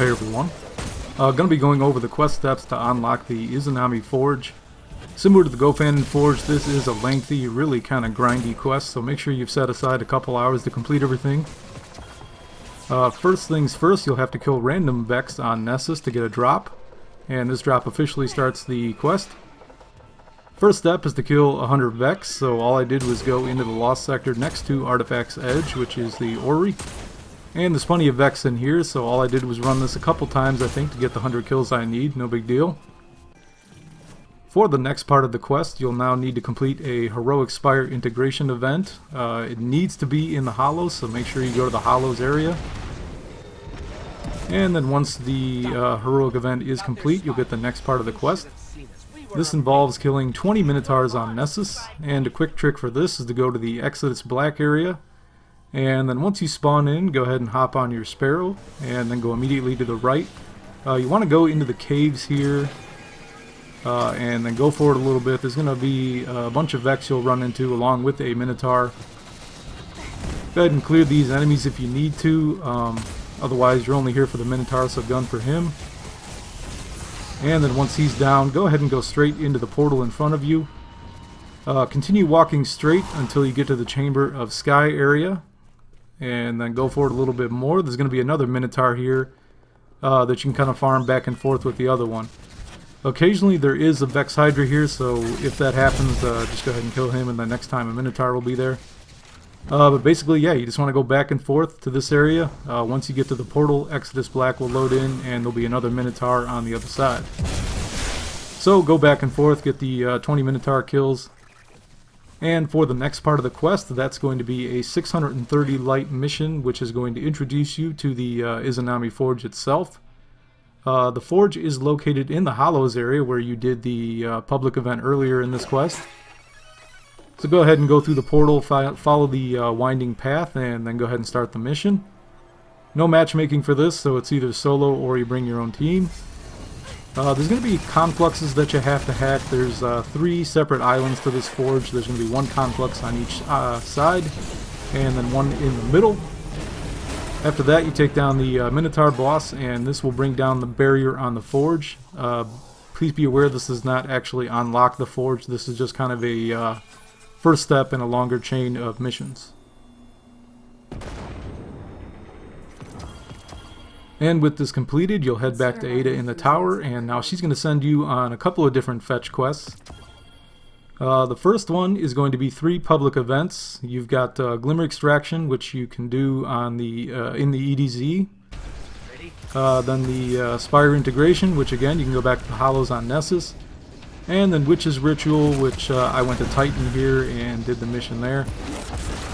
Hey everyone. Going to be going over the quest steps to unlock the Izanami Forge. Similar to the Gofannon Forge, this is a lengthy, really kind of grindy quest, so make sure you've set aside a couple hours to complete everything. First things first, you'll have to kill random Vex on Nessus to get a drop, and this drop officially starts the quest. First step is to kill 100 Vex, so all I did was go into the Lost Sector next to Artifact's Edge, which is the Orrery. And there's plenty of Vex in here, so all I did was run this a couple times, I think, to get the 100 kills I need, no big deal. For the next part of the quest, you'll now need to complete a heroic Spire Integration event. It needs to be in the Hallows, so make sure you go to the Hallows area. And then once the heroic event is complete, you'll get the next part of the quest. This involves killing 20 Minotaurs on Nessus, and a quick trick for this is to go to the Exodus Black area. And then once you spawn in, go ahead and hop on your Sparrow, and then go immediately to the right. You want to go into the caves here, and then go forward a little bit. There's going to be a bunch of Vex you'll run into along with a Minotaur. Go ahead and clear these enemies if you need to. Otherwise, you're only here for the Minotaur, so gun for him. And then once he's down, go ahead and go straight into the portal in front of you. Continue walking straight until you get to the Chamber of Sky area. And then go forward a little bit more. There's going to be another Minotaur here that you can kind of farm back and forth with the other one. Occasionally there is a Vex Hydra here, so if that happens, just go ahead and kill him, and the next time a Minotaur will be there. But basically, yeah, you just want to go back and forth to this area. Once you get to the portal, Exodus Black will load in, and there'll be another Minotaur on the other side. So go back and forth, get the 20 Minotaur kills. And for the next part of the quest, that's going to be a 630 light mission, which is going to introduce you to the Izanami Forge itself. The Forge is located in the Hallows area where you did the public event earlier in this quest. So go ahead and go through the portal, follow the winding path, and then go ahead and start the mission. No matchmaking for this, so it's either solo or you bring your own team. There's going to be confluxes that you have to hack. There's 3 separate islands to this forge. There's going to be 1 conflux on each side, and then 1 in the middle. After that, you take down the Minotaur boss, and this will bring down the barrier on the forge. Please be aware this does not actually unlock the forge. This is just kind of a first step in a longer chain of missions. And with this completed, you'll head back to Ada in the tower, and now she's going to send you on a couple of different fetch quests. The first one is going to be 3 public events. You've got Glimmer Extraction, which you can do on the in the EDZ. Then the Spire Integration, which again you can go back to the Hallows on Nessus. And then Witch's Ritual, which I went to Titan here and did the mission there,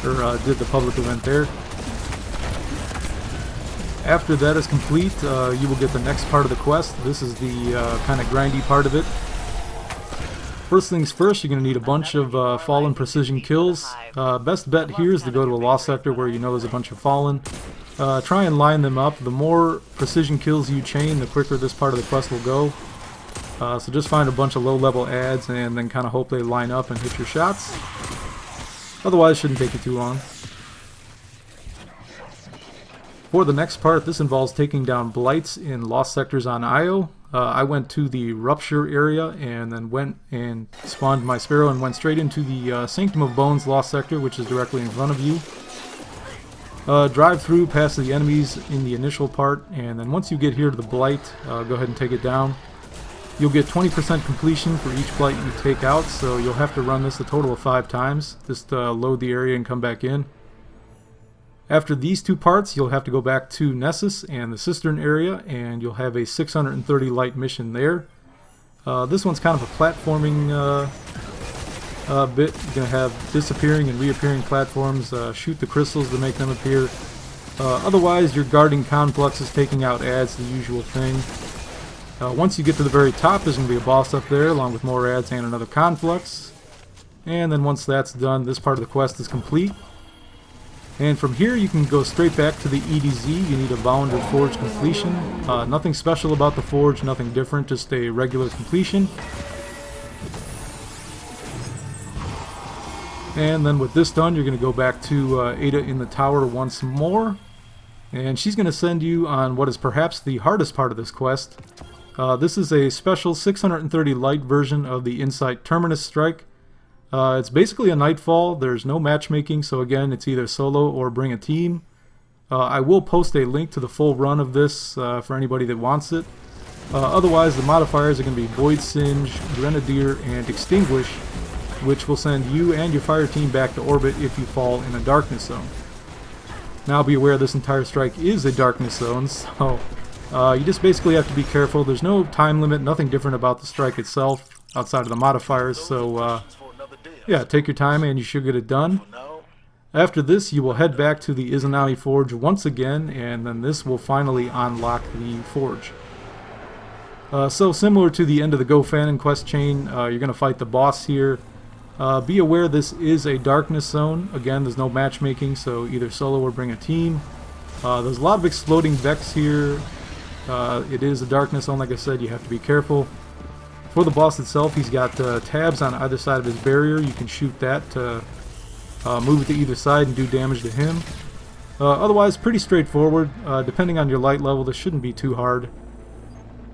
or did the public event there. After that is complete, you will get the next part of the quest. This is the kind of grindy part of it. First things first, you're going to need a bunch of Fallen Precision kills. Best bet here is to go to a Lost Sector where you know there's a bunch of Fallen. Try and line them up. The more Precision kills you chain, the quicker this part of the quest will go. So just find a bunch of low-level adds and then kind of hope they line up and hit your shots. Otherwise, it shouldn't take you too long. For the next part, this involves taking down blights in Lost Sectors on Io. I went to the Rupture area and then went and spawned my Sparrow and went straight into the Sanctum of Bones Lost Sector, which is directly in front of you. Drive through past the enemies in the initial part, and then once you get here to the Blight, go ahead and take it down. You'll get 20% completion for each Blight you take out, so you'll have to run this a total of 5 times. Just load the area and come back in. After these 2 parts, you'll have to go back to Nessus and the Cistern area, and you'll have a 630 light mission there. This one's kind of a platforming bit. You're going to have disappearing and reappearing platforms. Shoot the crystals to make them appear. Otherwise, you're guarding confluxes, taking out adds, the usual thing. Once you get to the very top, there's going to be a boss up there, along with more adds and another conflux. And then once that's done, this part of the quest is complete. And from here you can go straight back to the EDZ. You need a Volunteer Forge completion. Nothing special about the Forge, nothing different, just a regular completion. And then with this done, you're going to go back to Ada in the tower once more. And she's going to send you on what is perhaps the hardest part of this quest. This is a special 630 light version of the Insight Terminus strike. It's basically a nightfall. There's no matchmaking, so again, it's either solo or bring a team. I will post a link to the full run of this for anybody that wants it. Otherwise, the modifiers are going to be Void Singe, Grenadier, and Extinguish, which will send you and your fire team back to orbit if you fall in a darkness zone. Now be aware this entire strike is a darkness zone, so you just basically have to be careful. There's no time limit, nothing different about the strike itself outside of the modifiers, so yeah, take your time and you should get it done. After this, you will head back to the Izanami Forge once again, and then this will finally unlock the forge. So similar to the end of the Gofannon quest chain, you're going to fight the boss here. Be aware this is a darkness zone. Again, there's no matchmaking, so either solo or bring a team. There's a lot of exploding Vex here. It is a darkness zone, like I said, you have to be careful. For the boss itself, he's got tabs on either side of his barrier. You can shoot that to move it to either side and do damage to him. Otherwise, pretty straightforward. Depending on your light level, this shouldn't be too hard.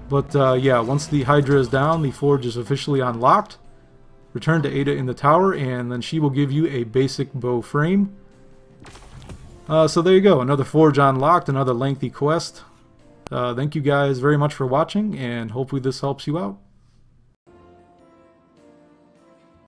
But yeah, once the Hydra is down, the forge is officially unlocked. Return to Ada in the tower, and then she will give you a basic bow frame. So there you go, another forge unlocked, another lengthy quest. Thank you guys very much for watching, and hopefully this helps you out.